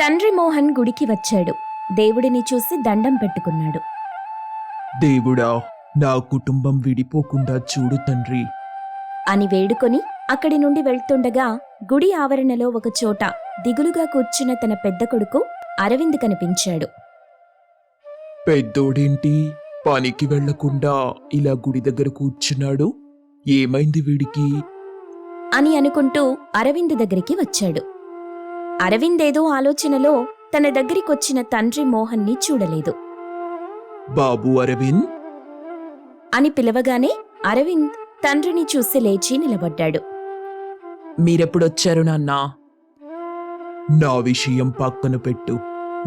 తండ్రి మోహన్ గుడికి వచ్చాడు. దేవుడిని చూసి దండం పెట్టుకున్నాడు. దేవుడా, నా కుటుంబం విడిపోకుండా చూడు తండ్రి. అని వేడుకొని అక్కడి నుండి వెళ్తుండగా గుడి ఆవరణలో ఒక చోట దిగులుగా కూర్చున్న తన పెద్ద కొడుకు అరవింద్ కనిపించాడు. పెద్దోడేంటి పనికి వెళ్లకుండా ఇలా గుడి దగ్గర కూర్చున్నాడు? ఏమైంది వీడికి? అని అనుకుంటూ అరవింద్ దగ్గరికి వచ్చాడు. అరవింద్ ఏదో ఆలోచనలో తన దగ్గరికొచ్చిన తండ్రి మోహన్ని చూడలేదు. బాబు అరవింద్ అని పిలవగానే అరవింద్ తండ్రిని చూసి లేచి నిలబడ్డాడు. మీరెప్పుడొచ్చారు నాన్నా? నా విషయం పక్కన పెట్టు.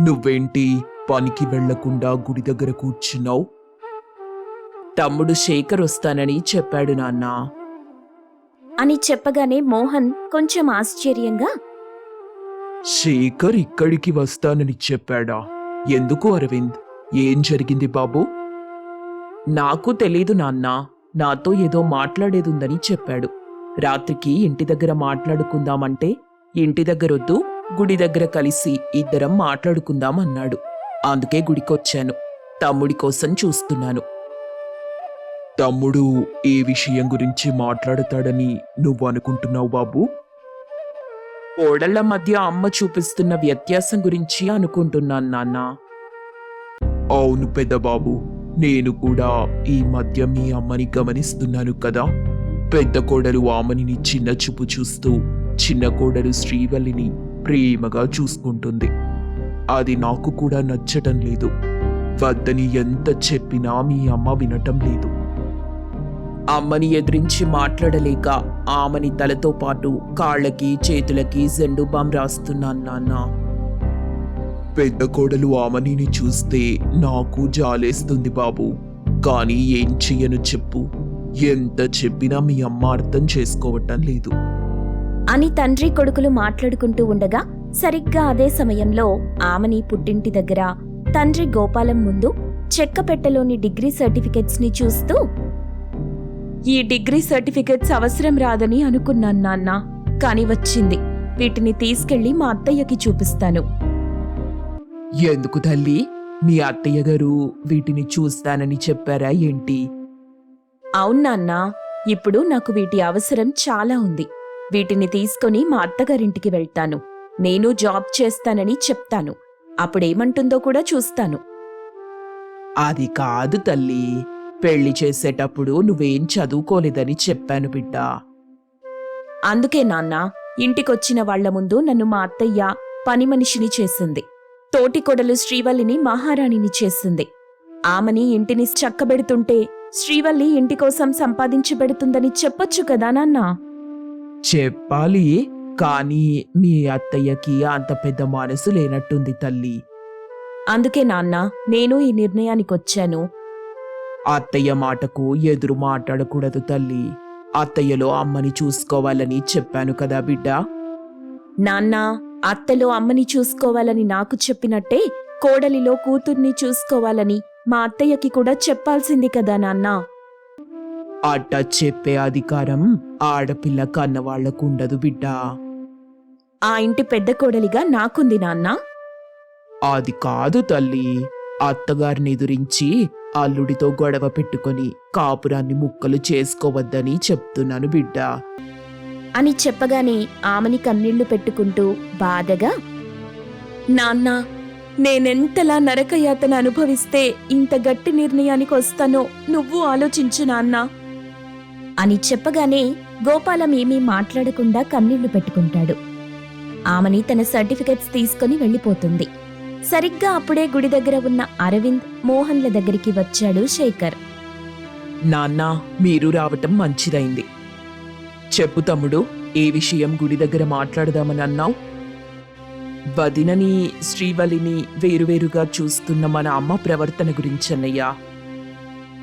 నువ్వేంటి పనికి వెళ్లకుండా గుడి దగ్గర కూర్చున్నావు? తమ్ముడు శేఖర్ వస్తానని చెప్పాడు నాన్నా. అని చెప్పగానే మోహన్ కొంచెం ఆశ్చర్యంగా, శేఖర్ ఇక్కడికి వస్తానని చెప్పాడా? ఎందుకు అరవింద్? ఏం జరిగింది బాబు? నాకు తెలీదు నాన్నా. నాతో ఏదో మాట్లాడేదుందని చెప్పాడు. రాత్రికి ఇంటి దగ్గర మాట్లాడుకుందామంటే ఇంటి దగ్గరొద్దు, గుడి దగ్గర కలిసి ఇద్దరం మాట్లాడుకుందాం అన్నాడు. అందుకే గుడికొచ్చాను. తమ్ముడి కోసం చూస్తున్నాను. తమ్ముడు ఏ విషయం గురించి మాట్లాడతాడని నువ్వు అనుకుంటున్నావు బాబు? కోడళ్ల మధ్య అమ్మ చూపిస్తున్న వ్యత్యాసం గురించి అనుకుంటున్నాను నాన్న. అవును పెద్దబాబు, నేను కూడా ఈ మధ్య మీ అమ్మని గమనిస్తున్నాను కదా. పెద్ద కోడలు ఆమనిని చిన్న చూపు చూస్తూ చిన్న కోడలు శ్రీవల్లిని ప్రేమగా చూసుకుంటుంది. అది నాకు కూడా నచ్చటం లేదు. వద్దని ఎంత చెప్పినా మీ అమ్మ వినటం లేదు. అమ్మని ఎదిరించి మాట్లాడలేక ఆమెని తలతో పాటు కాళ్ళకి చేతులకి జెండు బాం రాస్తున్నాను నాన్న. పెద్ద కోడలు ఆమనిని చూస్తే నాకు జాలేస్తుంది బాబు. కానీ ఏం చెయ్యను చెప్పు. ఎంత చెప్పినా మీ అమ్మ అర్థం చేసుకోవటం లేదు. అని తండ్రి కొడుకులు మాట్లాడుకుంటూ ఉండగా సరిగ్గా అదే సమయంలో ఆమని పుట్టింటి దగ్గర తండ్రి గోపాలం ముందు చెక్కపెట్టెలోని డిగ్రీ సర్టిఫికెట్స్ ని చూస్తూ, ఈ డిగ్రీ సర్టిఫికెట్స్ అవసరం రాదని అనుకున్నాను నాన్న, కాని వచ్చింది. వీటిని తీసుకెళ్లి మా అత్తయ్యకి చూపిస్తాను. ఎందుకు తల్లి? మీ అత్తయ్య గారు వీటిని చూస్తానని చెప్పారా ఏంటి? అవునాన్నా, ఇప్పుడు నాకు వీటి అవసరం చాలా ఉంది. వీటిని తీసుకొని మా అత్తగారింటికి వెళ్తాను. నేను జాబ్ చేస్తానని చెప్తాను. అప్పుడేమంటుందో కూడా చూస్తాను. అది కాదు తల్లి. పెళ్లి చేసేటప్పుడు నువ్వేం చదువుకోలేదని చెప్పాను బిడ్డ. అందుకే నాన్నా, ఇంటికొచ్చిన వాళ్ల ముందు నన్ను మా అత్తయ్య పని మనిషిని చేసింది. తోటి కొడలు శ్రీవల్లిని మహారాణిని చేసింది. ఆమెని ఇంటిని చక్కబెడుతుంటే శ్రీవల్లి ఇంటికోసం సంపాదించి పెడుతుందని చెప్పొచ్చు కదా నాన్నా. చెప్పాలి, కానీ మీ అత్తయ్యకి అంత పెద్ద మనసు లేనట్టుంది తల్లి. అందుకే నాన్నా, నేను ఈ నిర్ణయానికొచ్చాను. అత్తయ్య మాటకు ఎదురు మాట్లాడకూడదు తల్లి. అత్తయ్యలో అమ్మని చూసుకోవాలని చెప్పాను కదా బిడ్డ. నాన్నా, అత్తలో అమ్మని చూసుకోవాలని నాకు చెప్పినట్టే కోడలిలో కూతుర్ని చూసుకోవాలని మా అత్తయ్యకి కూడా చెప్పాల్సింది కదా నాన్నా. అట్ట చెప్పే అధికారం ఆడపిల్ల కన్నవాళ్లకు ఉండదు బిడ్డ. ఆ ఇంటి పెద్ద కోడలిగా నాకుంది నాన్నా. అది కాదు తల్లి. అత్తగారిని ఎదురించి అల్లుడితో గొడవ పెట్టుకొని కాపురాన్ని ముక్కలు చేసుకోవద్దని చెప్తున్నాను బిడ్డ. అని చెప్పగానే ఆమెని కన్నీళ్లు పెట్టుకుంటూ బాధగా, నాన్నా, నేనెంతలా నరకయాతన అనుభవిస్తే ఇంత గట్టి నిర్ణయానికి వస్తానో నువ్వు ఆలోచించు నాన్నా. అని చెప్పగానే గోపాలం ఏమీ మాట్లాడకుండా కన్నీళ్లు పెట్టుకుంటాడు. ఆమెని తన సర్టిఫికెట్స్ తీసుకుని వెళ్ళిపోతుంది. సరిగ్గా అప్పుడే గుడి దగ్గర ఉన్న అరవింద్, మోహన్ల దగ్గరికి వచ్చాడు శేఖర్. నాన్నా, మీరు రావటం మంచిదైంది. చెప్పు తమ్ముడు, ఏ విషయం గుడి దగ్గర మాట్లాడదామని అన్నావు? వదినని శ్రీవల్లిని వేరువేరుగా చూస్తున్న మన అమ్మ ప్రవర్తన గురించి అన్నయ్యా.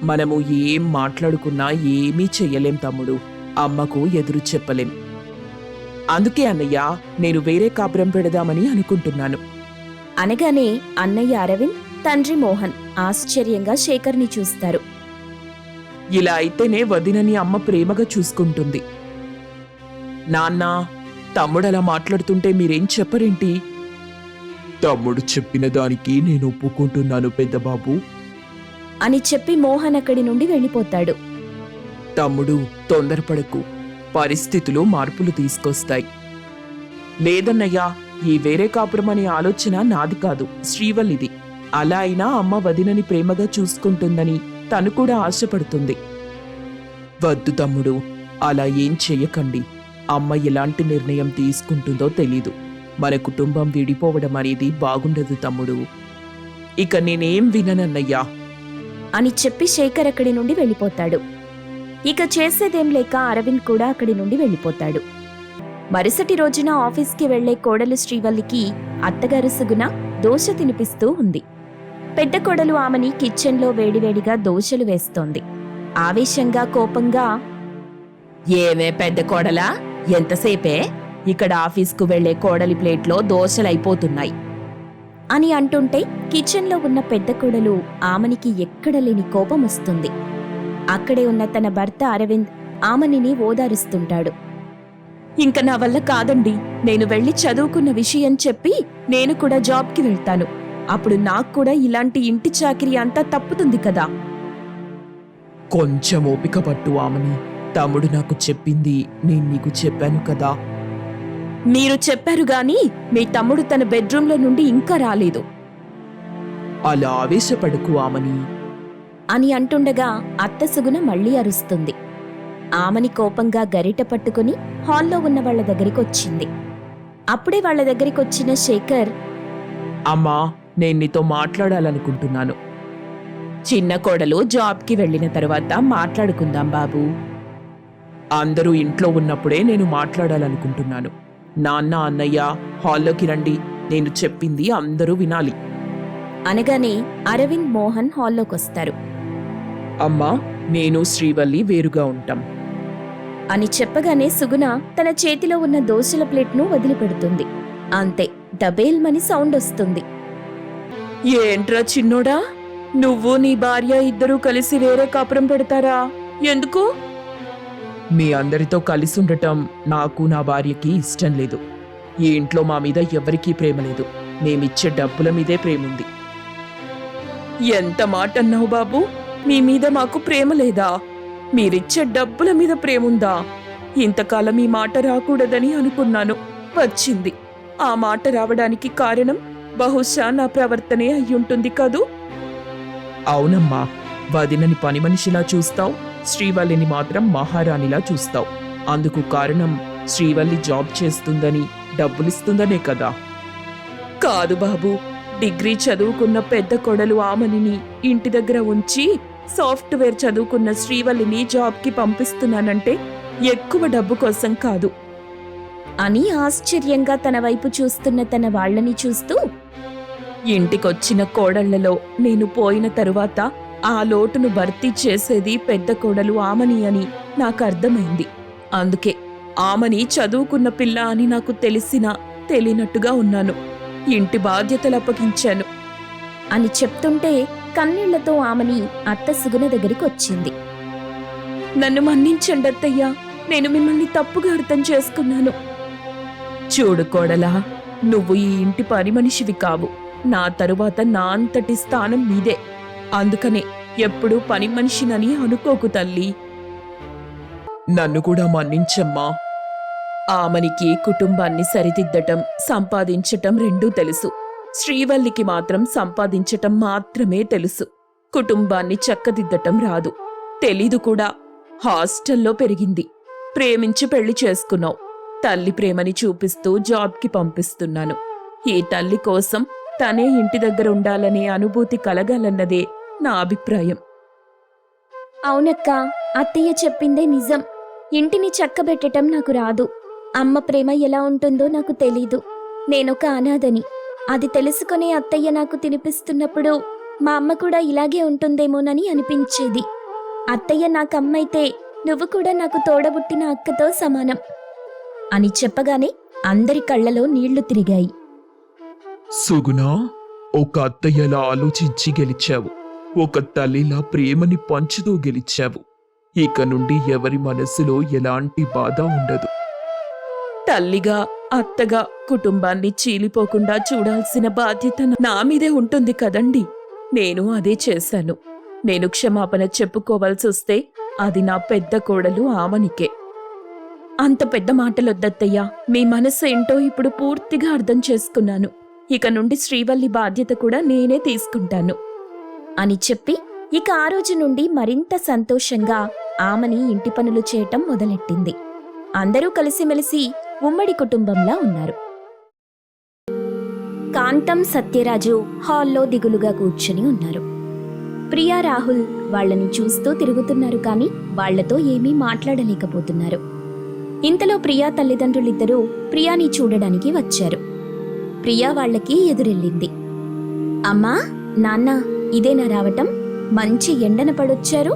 మనము ఏం మాట్లాడుకున్నా ఏమీ చెయ్యలేం తమ్ముడు. అమ్మకు ఎదురు చెప్పలేం. అందుకే అన్నయ్య, నేను వేరే కాపురం పెడదామని అనుకుంటున్నాను. అనగానే అన్నయ్య అరవింద్, తండ్రి మోహన్ ఆశ్చర్యంగా శేఖర్ని చూస్తారు. ఇలా అయితేనే వదినని అమ్మ ప్రేమగా చూసుకుంటుంది. నాన్నా, తమ్ముడలా మాట్లాడుతుంటే మీరేం చెప్పరేంటి? తమ్ముడు చెప్పిన దానికి నేను ఒప్పుకుంటున్నాను పెద్దబాబు. అని చెప్పి మోహన్ అక్కడి నుండి వెళ్ళిపోతాడు. తమ్ముడు, తొందరపడకు. పరిస్థితులు మార్పులు తీసుకొస్తాయి. లేదన్నయ్యా, ఈ వేరే కాపురం అనే ఆలోచన నాది కాదు, శ్రీవల్లిది. అలా అయినా అమ్మ వదినని ప్రేమగా చూసుకుంటుందని తను కూడా ఆశపడుతుంది. వద్దు తమ్ముడు, అలా ఏం చెయ్యకండి. అమ్మ ఎలాంటి నిర్ణయం తీసుకుంటుందో తెలీదు. మన కుటుంబం విడిపోవడం అనేది బాగుండదు తమ్ముడు. ఇక నేనేం విననన్నయ్యా. అని చెప్పి శేఖర్ అక్కడి నుండి వెళ్ళిపోతాడు. ఇక చేసేదేం లేక అరవింద్ కూడా అక్కడి నుండి వెళ్ళిపోతాడు. మరుసటి రోజున ఆఫీస్కి వెళ్లే కోడలు శ్రీవల్లికి అత్తగారు సుగుణ దోశ తినిపిస్తూ ఉంది. పెద్ద కోడలు ఆమెని కిచెన్లో వేడివేడిగా దోశలు వేస్తోంది. ఆవేశంగా కోపంగా, ఏమే పెద్ద కోడలా, ఎంతసేపే? ఇక్కడ ఆఫీస్కు వెళ్లే కోడలి ప్లేట్లో దోశలైపోతున్నాయి అని అంటుంటే కిచెన్లో ఉన్న పెద్ద కోడలు ఆమెనికి ఎక్కడ లేని కోపం వస్తుంది. అక్కడే ఉన్న తన భర్త అరవింద్ ఆమెని ఓదారుస్తుంటాడు. ఇంక నా వల్ల కాదండి, నేను వెళ్లి చదువుకున్న విషయం చెప్పి నేను కూడా జాబ్కి వెళ్తాను. అప్పుడు నాకు కూడా ఇలాంటి ఇంటి చాకిరీ అంతా తప్పుతుంది కదా. కొంచెం ఓపిక పట్టు ఆమని. తమ్ముడు నాకు చెప్పింది నేను నీకు చెప్పాను కదా. మీరు చెప్పారు గాని మీ తమ్ముడు తన బెడ్రూంలో నుండి ఇంకా రాలేదు అలా ఆవేశపడకు ఆమని అని అంటుండగా అత్త సుగుణ మళ్లీ అరుస్తుంది. ఆమెని కోపంగా గరిట పట్టుకుని హాల్లో ఉన్న వాళ్ల దగ్గరికొచ్చింది. అప్పుడే వాళ్ల దగ్గరికొచ్చిన శేఖర్, అమ్మా, నేను నీతో మాట్లాడాలనుకుంటున్నాను. చిన్న కోడలు జాబ్కి వెళ్లిన తర్వాత మాట్లాడుకుందాం బాబూ. అందరూ ఇంట్లో ఉన్నప్పుడే నేను మాట్లాడాలనుకుంటున్నాను. నాన్న, అన్నయ్య హాల్లోకి రండి, నేను చెప్పింది అందరూ వినాలి అనగానే అరవింద్, మోహన్ హాల్లోకొస్తారు. అమ్మా, నేను శ్రీవల్లి వేరుగా ఉంటాం అని చెప్పగానే సుగుణ తన చేతిలో ఉన్న దోశల ప్లేట్ను వదిలిపెడుతుంది. అంతే, డబేల్మని సౌండ్ వస్తుంది. ఏంట్రా చిన్నోడా, నువ్వు నీ భార్య ఇద్దరూ కలిసి వేరే కాపురం పెడతారా? ఎందుకు? మీ అందరితో కలిసి ఉండటం నాకు, నా భార్యకి ఇష్టం లేదు. ఈ ఇంట్లో మా మీద ఎవరికీ ప్రేమ లేదు. మేమిచ్చే డబ్బుల మీదే ప్రేముంది. ఎంత మాట అన్నావు బాబు, మీ మీద మాకు ప్రేమ లేదా? మీరిచ్చే డబ్బుల మీద ప్రేముందా? ఇంతకాలం ఈ మాట రాకూడదని అనుకున్నాను, వచ్చింది. ఆ మాట రావడానికి కారణం బహుశా నా ప్రవర్తనే అయ్యుంటుంది కదూ. అవునమ్మా, వదినని పని మనిషిలా చూస్తావు, శ్రీవల్లిని మాత్రం మహారాణిలా చూస్తావు. అందుకు కారణం శ్రీవల్లి జాబ్ చేస్తుందని, డబ్బులిస్తుందనే కదా. కాదు బాబు, డిగ్రీ చదువుకున్న పెద్ద కొడలు ఆమనిని ఇంటి దగ్గర ఉంచి సాఫ్ట్వేర్ చదువుకున్న శ్రీవల్లిని జాబ్కి పంపిస్తున్నానంటే ఎక్కువ డబ్బు కోసం కాదు అని ఆశ్చర్యంగా తన వైపు చూస్తున్న తన వాళ్లని చూస్తూ, ఇంటికొచ్చిన కోడళ్లలో నేను పోయిన తరువాత ఆ లోటును భర్తీ చేసేది పెద్ద కోడలు ఆమని అని నాకు అర్థమైంది. అందుకే ఆమని చదువుకున్న పిల్ల అని నాకు తెలిసినా తెలియనట్టుగా ఉన్నాను. ఇంటి బాధ్యతలు అప్పగించాను అని చెప్తుంటే కన్నీళ్లతో ఆమని అత్త సుగుణ దగ్గరికి వచ్చింది. నన్ను మన్నించండి అత్తయ్యా, నేను మిమ్మల్ని తప్పుగా అర్థం చేసుకున్నాను. చూడు కోడలా, నువ్వు ఈ ఇంటి పని మనిషివి కావు. నా తరువాత నా అంతటి స్థానం నీదే. అందుకనే ఎప్పుడూ పని మనిషినని అనుకోకు తల్లి. నన్ను కూడా మన్నించమ్మా. ఆమనికి కుటుంబాన్ని సరిదిద్దటం, సంపాదించటం రెండూ తెలుసు. శ్రీవల్లికి మాత్రం సంపాదించటం మాత్రమే తెలుసు. కుటుంబాన్ని చక్కదిద్దటం రాదు, తెలీదు కూడా. హాస్టల్లో పెరిగింది, ప్రేమించి పెళ్లి చేసుకున్నావు. తల్లి ప్రేమని చూపిస్తూ జాబ్కి పంపిస్తున్నాను. ఈ తల్లి కోసం తనే ఇంటి దగ్గర ఉండాలనే అనుభూతి కలగాలన్నదే నా అభిప్రాయం. అవునక్క, అత్తయ్య చెప్పిందే నిజం. ఇంటిని చక్కబెట్టటం నాకు రాదు. అమ్మ ప్రేమ ఎలా ఉంటుందో నాకు తెలీదు. నేనొక అనాథని. అది తెలుసుకునే అత్తయ్య నాకు తినిపిస్తున్నప్పుడు మా అమ్మ కూడా ఇలాగే ఉంటుందేమోనని అనిపించేది. అత్తయ్య నాకమ్మైతే నువ్వు కూడా నాకు తోడబుట్టిన అక్కతో సమానం అని చెప్పగానే అందరి కళ్లలో నీళ్లు తిరిగాయి. సుగుణ, ఒక అత్తయ్యలా ఆలోచించి గెలిచావు. ఒక తల్లిలా ప్రేమని పంచుతూ గెలిచావు. ఇక నుండి ఎవరి మనసులో ఎలాంటి బాధ ఉండదు. తల్లిగా అత్తగా కుటుంబాన్ని చీలిపోకుండా చూడాల్సిన బాధ్యత నా మీదే ఉంటుంది కదండి. నేను అదే చేశాను. నేను క్షమాపణ చెప్పుకోవాల్సి వస్తే అది నా పెద్ద కోడలు ఆమనికే. అంత పెద్ద మాటలొద్దత్తయ్యా. మీ మనసు ఏంటో ఇప్పుడు పూర్తిగా అర్థం చేసుకున్నాను. ఇక నుండి శ్రీవల్లి బాధ్యత కూడా నేనే తీసుకుంటాను అని చెప్పి ఇక ఆ రోజు నుండి మరింత సంతోషంగా ఆమని ఇంటి పనులు చేయటం మొదలెట్టింది. అందరూ కలిసిమెలిసి ఉమ్మడి కుటుంబంలా ఉన్నారు. కాంతం, సత్యరాజు హాల్లో దిగులుగా కూర్చుని ఉన్నారు. ప్రియా, రాహుల్ వాళ్ళని చూస్తూ తిరుగుతున్నారు, కానీ వాళ్లతో ఏమీ మాట్లాడలేకపోతున్నారు. ఇంతలో ప్రియా తల్లిదండ్రులిద్దరూ ప్రియాని చూడడానికి వచ్చారు. ప్రియా వాళ్లకి ఎదురెళ్ళింది. అమ్మా, నాన్న, ఇదేనా రావటం? మంచి ఎండన పడొచ్చారు.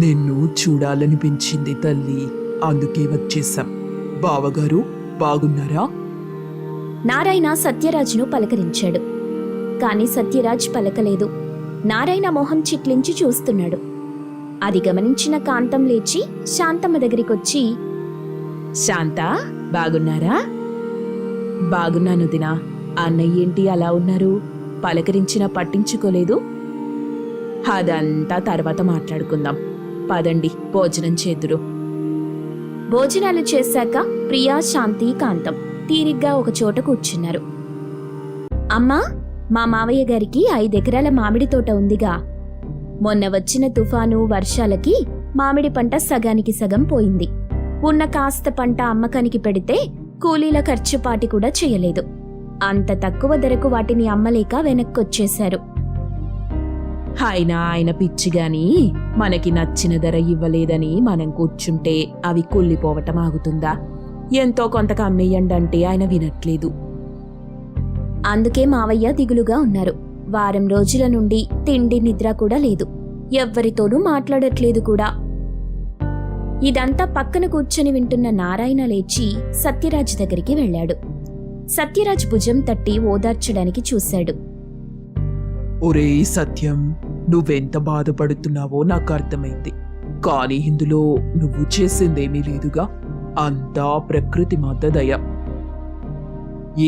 నిన్ను చూడాలనిపించింది తల్లి, అందుకే వచ్చేసాం. బావగారు బాగున్నారా? నారాయణ సత్యరాజ్ను పలకరించాడు. కాని సత్యరాజ్ పలకలేదు. నారాయణ మొహం చిట్లించి చూస్తున్నాడు. అది గమనించిన కాంతం లేచి శాంతమ్మ దగ్గరికొచ్చి, శాంత, బాగున్నారా? బాగున్నాను దినా. అన్నయ్య ఏంటి అలా ఉన్నారు? పలకరించినా పట్టించుకోలేదు. అదంతా తర్వాత మాట్లాడుకుందాం. పదండి, భోజనం చేదురు. భోజనాలు చేశాక ప్రియా, శాంతి, కాంతం తీరిగ్గా ఒక చోట కూర్చున్నారు. అమ్మా, మా మావయ్య గారికి 5 ఎకరాల మామిడి తోట ఉందిగా. మొన్న వచ్చిన తుఫాను, వర్షాలకి మామిడి పంట సగానికి సగం పోయింది. ఉన్న కాస్త పంట అమ్మకానికి పెడితే కూలీల ఖర్చుపాటి కూడా చేయలేదు. అంత తక్కువ ధరకు వాటిని అమ్మలేక వెనక్కొచ్చేశారు. ఆయన పిచ్చిగాని మనకి నచ్చిన ధర ఇవ్వలేదని మనం కూర్చుంటే అవి కుళ్ళిపోవటం ఆగుతుందా? ఎంతో కొంతకు అమ్మేయండంటే ఆయన వినట్లేదు. అందుకే మావయ్య దిగులుగా ఉన్నారు. వారం రోజుల నుండి తిండి నిద్ర కూడా లేదు. ఎవ్వరితోనూ మాట్లాడట్లేదు కూడా. ఇదంతా పక్కన కూర్చొని వింటున్న నారాయణ లేచి సత్యరాజ్ దగ్గరికి వెళ్ళాడు. సత్యరాజ్ భుజం తట్టి ఓదార్చడానికి చూశాడు. ఒరే సత్యం, నువ్వెంత బాధపడుతున్నావో నాకు అర్థమైంది. కానీ ఇందులో నువ్వు చేసిందేమీ లేదుగా. అంతా ప్రకృతి మాత దయ.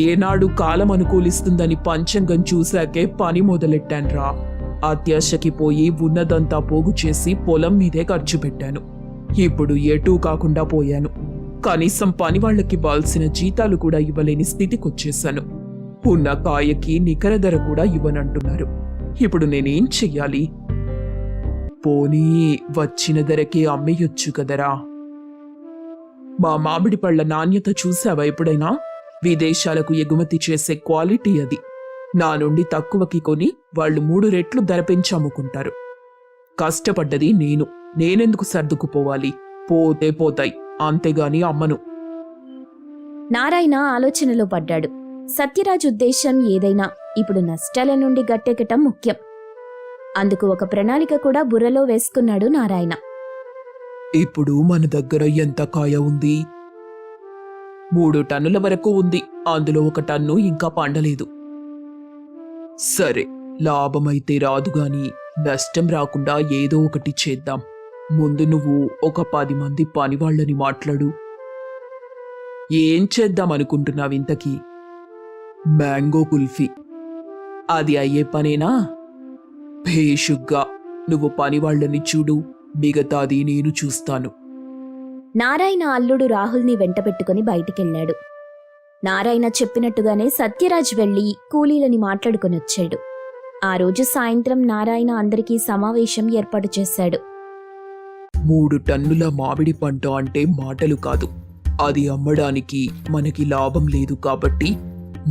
ఏనాడు కాలం అనుకూలిస్తుందని పంచాంగం చూశాకే పని మొదలెట్టాన్రా. అత్యాశకి పోయి ఉన్నదంతా పోగు చేసి పొలం మీదే ఖర్చు పెట్టాను. ఇప్పుడు ఎటూ కాకుండా పోయాను. కనీసం పని వాళ్లకి ఇవ్వాల్సిన జీతాలు కూడా ఇవ్వలేని స్థితికొచ్చేశాను. ఉన్న కాయకి నికర ధర కూడా ఇవ్వనంటున్నారు. ఇప్పుడు నేనేం చెయ్యాలి? పోనీ వచ్చిన ధరకే అమ్మేయొచ్చు కదరా. మా మామిడి పళ్ళ నాణ్యత చూసావా ఎప్పుడైనా? విదేశాలకు ఎగుమతి చేసే క్వాలిటీ అది. నా నుండి తక్కువకి కొని వాళ్ళు 3 రెట్లు ధర పెంచి అమ్ముకుంటారు. కష్టపడ్డది నేనెందుకు సర్దుకుపోవాలి? పోతే పోతాయి, అంతేగాని అమ్మను. నారాయణ ఆలోచనలో పడ్డాడు. సత్యరాజ్ ఉద్దేశం ఏదైనా ఇప్పుడు నష్టాల నుండి గట్టెక్కటం ముఖ్యం. అందుకు ఒక ప్రణాళిక కూడా బుర్రలో వేసుకున్నాడు నారాయణ. ఇప్పుడు మన దగ్గర ఎంత కాయ ఉంది? 3 టన్నుల వరకు ఉంది. అందులో 1 టన్ను ఇంకా పండలేదు. సరే, లాభమైతే రాదుగాని నష్టం రాకుండా ఏదో ఒకటి చేద్దాం. ముందు నువ్వు ఒక 10 మంది పనివాళ్లని మాట్లాడు. ఏం చేద్దామనుకుంటున్నావు ఇంతకీ? మ్యాంగో కుల్ఫీ. అది అయ్యే పనేనా? భేషుగ్గా. నువ్వు పనివాళ్లని చూడు, మిగతాది నేను చూస్తాను. నారాయణ అల్లుడు రాహుల్ని వెంటబెట్టుకుని బయటికెళ్లాడు. నారాయణ చెప్పినట్టుగానే సత్యరాజ్ వెళ్లి కూలీలని మాట్లాడుకొనొచ్చాడు. ఆ రోజు సాయంత్రం నారాయణ అందరికీ సమావేశం ఏర్పాటు చేశాడు. 3 టన్నుల మామిడి పంట అంటే మాటలు కాదు. అది అమ్మడానికి మనకి లాభం లేదు కాబట్టి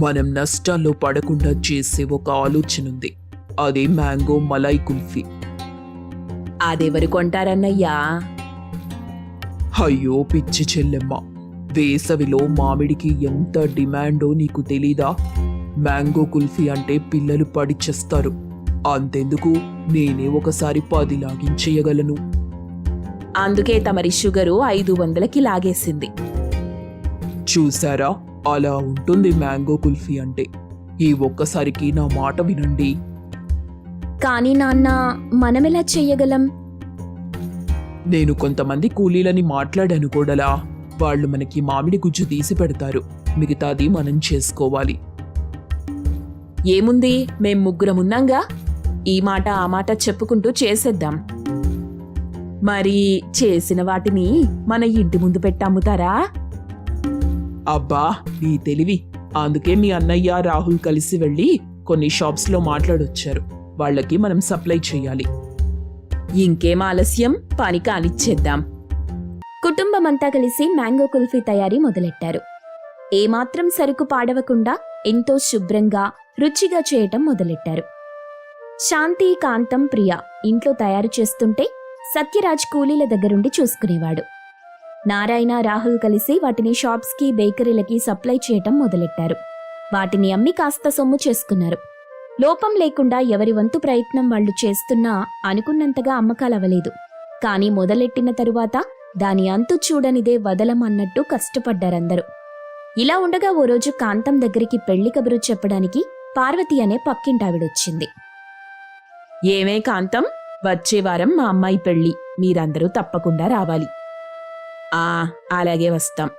మనం నష్టాల్లో పడకుండా చేసే ఒక ఆలోచనుంది. అదే మ్యాంగో మలై కుల్ఫీ. అదెవరు కొంటారన్నయ్యా? అయ్యో పిచ్చి చెల్లెమ్మ, వేసవిలో మామిడికి ఎంత డిమాండో నీకు తెలీదా? మ్యాంగో కుల్ఫీ అంటే పిల్లలు పడిచేస్తారు. అంతెందుకు, నేనే ఒకసారి 10 లాగించేయగలను. అందుకే తమరి షుగరు 500కి లాగేసింది. చూసారా, అలా ఉంటుంది మ్యాంగో కుల్ఫీ అంటే. ఈ ఒక్కసారికి నా మాట వినండి. కానీ నాన్న, మనమెలా చెయ్యగలం? నేను కొంతమంది కూలీలని మాట్లాడాను కోడలా. వాళ్ళు మనకి మామిడి గుజ్జు తీసి పెడతారు, మిగతాది మనం చేసుకోవాలి. ఏముంది, మేం ముగ్గురమున్నాంగా, ఈ మాట ఆ మాట చెప్పుకుంటూ చేసేద్దాం. మరి చేసిన వాటిని మన ఇంటి ముందు పెట్టమ్ముతారా? అబ్బా నీ తెలివి! అందుకే మీ అన్నయ్య రాహుల్ కలిసి వెళ్ళి కొన్ని షాప్స్లో మాట్లాడొచ్చారు. వాళ్ళకి మనం సప్లై చేయాలి. ఇంకేం ఆలస్యం, పని కానిచ్చేద్దాం. కుటుంబమంతా కలిసి మ్యాంగో కుల్ఫీ తయారీ మొదలెట్టారు. ఏమాత్రం సరుకు పాడవకుండా ఎంతో శుభ్రంగా రుచిగా చేయటం మొదలెట్టారు. శాంతి, కాంతం, ప్రియ ఇంట్లో తయారు చేస్తుంటే సత్యరాజ్ కూలీల దగ్గరుండి చూసుకునేవాడు. నారాయణ, రాహుల్ కలిసి వాటిని షాప్స్కి, బేకరీలకి సప్లై చేయటం మొదలెట్టారు. వాటిని అమ్మి కాస్త సొమ్ము చేసుకున్నారు. లోపం లేకుండా ఎవరి వంతు ప్రయత్నం వాళ్లు చేస్తున్నా అనుకున్నంతగా అమ్మకాలవలేదు. కానీ మొదలెట్టిన తరువాత దాని అంతు చూడనిదే వదలం అన్నట్టు కష్టపడ్డారందరూ. ఇలా ఉండగా ఓ రోజు కాంతం దగ్గరికి పెళ్లి కబురు చెప్పడానికి పార్వతి అనే పక్కింటావిడొచ్చింది. ఏమే కాంతం, వచ్చే వారం మా అమ్మాయి పెళ్లి, మీరందరూ తప్పకుండా రావాలి. అలాగే వస్తాం.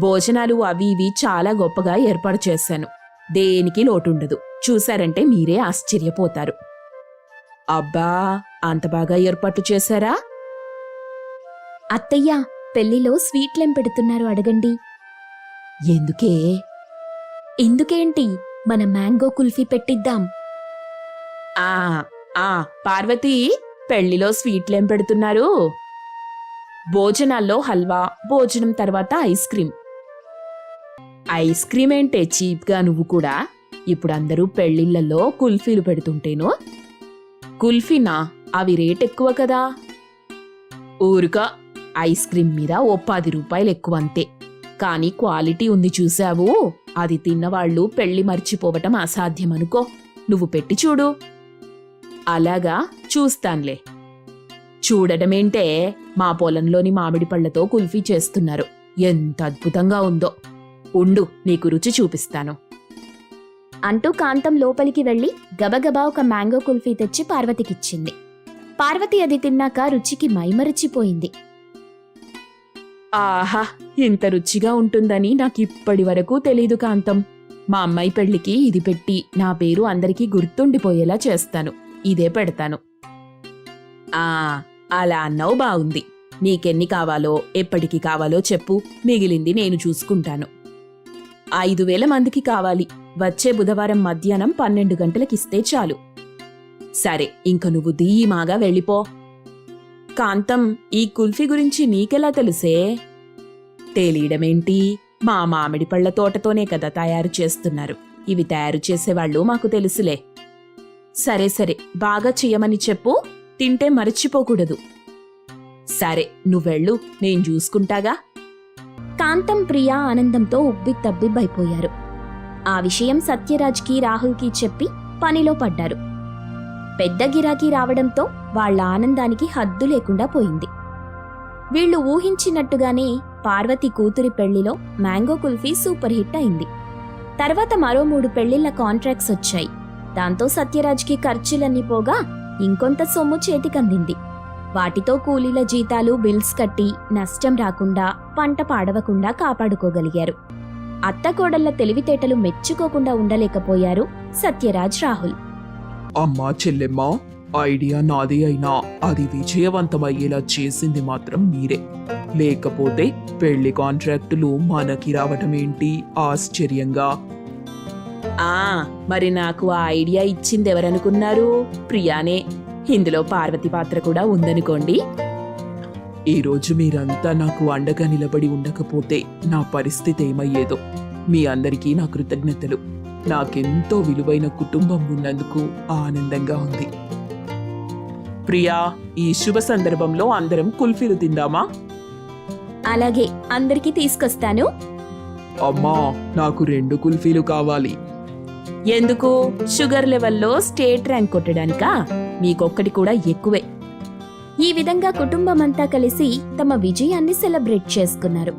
భోజనాలు అవి ఇవి చాలా గొప్పగా ఏర్పాటు చేశాను. దేనికి లోటుండదు. చూశారంటే మీరే ఆశ్చర్యపోతారు. అబ్బా, అంత బాగా ఏర్పాట్లు చేశారా? అత్తయ్య, పెళ్లిలో స్వీట్లేం పెడుతున్నారు అడగండి. ఎందుకే? ఎందుకేంటి, మన మ్యాంగో కుల్ఫీ పెట్టిద్దాం. పార్వతి, పెళ్లిలో స్వీట్లేం పెడుతున్నారు? భోజనాల్లో హల్వా, భోజనం తర్వాత ఐస్ క్రీం. ఐస్ క్రీం ఏంటే చీప్గా నువ్వు కూడా? ఇప్పుడు అందరూ పెళ్లిళ్లలో కుల్ఫీలు పెడుతుంటేను. కుల్ఫీనా? అవి రేట్ ఎక్కువ కదా. ఊరుక, ఐస్ క్రీం మీద ఓ 10 రూపాయలు ఎక్కువ అంతే. కానీ క్వాలిటీ ఉంది చూసావు, అది తిన్నవాళ్లు పెళ్లి మర్చిపోవటం అసాధ్యమనుకో. నువ్వు పెట్టి చూడు. అలాగా, చూస్తాన్లే. చూడటమేంటే, మా పొలంలోని మామిడి పళ్లతో కుల్ఫీ చేస్తున్నారు. ఎంత అద్భుతంగా ఉందో! ఉండు, నీకు రుచి చూపిస్తాను అంటూ కాంతం లోపలికి వెళ్లి గబగబా ఒక మ్యాంగో కుల్ఫీ తెచ్చి పార్వతికిచ్చింది. పార్వతి అది తిన్నాక రుచికి మైమరిచిపోయింది. ఆహా, ఇంత రుచిగా ఉంటుందని నాకిప్పటి వరకు తెలీదు కాంతం. మా అమ్మాయి పెళ్లికి ఇది పెట్టి నా పేరు అందరికీ గుర్తుండిపోయేలా చేస్తాను. ఇదే పెడతాను. అలా అన్నావు, బావుంది. నీకెన్ని కావాలో, ఎప్పటికి కావాలో చెప్పు, మిగిలింది నేను చూసుకుంటాను. 5,000 మందికి కావాలి. వచ్చే బుధవారం మధ్యాహ్నం 12 గంటలకిస్తే చాలు. సరే, ఇంక నువ్వు ధీమాగా వెళ్ళిపో. కాంతం, ఈ కుల్ఫీ గురించి నీకెలా తెలుసే? తెలియడమేంటి, మా మామిడి పళ్ల తోటతోనే కదా తయారు చేస్తున్నారు. ఇవి తయారు చేసేవాళ్ళు మాకు తెలుసులే. సరే సరే, బాగా చెయ్యమని చెప్పు, తింటే మరచిపోకూడదు. సరే, నువ్వెళ్ళు, నేను చూసుకుంటాగా. కాంతం, ప్రియ ఆనందంతో ఉబ్బితబ్బిబ్బైపోయారు. ఆ విషయం సత్యరాజ్కి, రాహుల్కి చెప్పి పనిలో పడ్డారు. పెద్ద గిరాకీ రావడంతో వాళ్ల ఆనందానికి హద్దు లేకుండా పోయింది. వీళ్లు ఊహించినట్టుగానే పార్వతి కూతురి పెళ్లిలో మ్యాంగో కుల్ఫీ సూపర్ హిట్ అయింది. తర్వాత మరో 3 పెళ్లిళ్ల కాంట్రాక్ట్స్ వచ్చాయి. దాంతో సత్యరాజ్కి ఖర్చులన్నీ పోగా ఇంకొంత సొమ్ము చేతికందింది. వాటితో కూలీల జీతాలు, బిల్స్ కట్టి నష్టం రాకుండా, పంట పాడవకుండా కాపాడుకోగలిగారు. అత్తకోడళ్ల తెలివితేటలు మెచ్చుకోకుండా ఉండలేకపోయారు సత్యరాజ్, రాహుల్. అమ్మా చెల్లెమ్మా, ఐడియా నాదే అయినా అది విజయవంతమయ్యేలా చేసింది మాత్రం మీరే. లేకపోతే పెళ్లి కాంట్రాక్టులు మనకి రావటమేంటి ఆశ్చర్యంగా? మరి నాకు ఆ ఐడియా ఇచ్చింది ఎవరనుకున్నారు? ప్రియానే. ఇందులో పార్వతి పాత్ర కూడా ఉందనుకోండి. ఈరోజు మీరంతా నాకు అండగా నిలబడి ఉండకపోతే నా పరిస్థితి ఏమయ్యేదో. మీ అందరికీ నా కృతజ్ఞతలు. నాకెంతో విలువైన కుటుంబం ఉన్నందుకు ఆనందంగా ఉంది. ప్రియా, ఈ శుభ సందర్భంలో అందరం కుల్ఫీలు తిందామా? అలాగే, అందరికీ తీసుకొస్తాను. అమ్మా, నాకు 2 కుల్ఫీలు కావాలి. ఎందుకు? షుగర్ లెవెల్లో స్టేట్ ర్యాంక్ కొట్టడానికా? మీకొక్కటి కూడా ఎక్కువే. ఈ విధంగా కుటుంబమంతా కలిసి తమ విజయాన్ని సెలబ్రేట్ చేసుకున్నారు.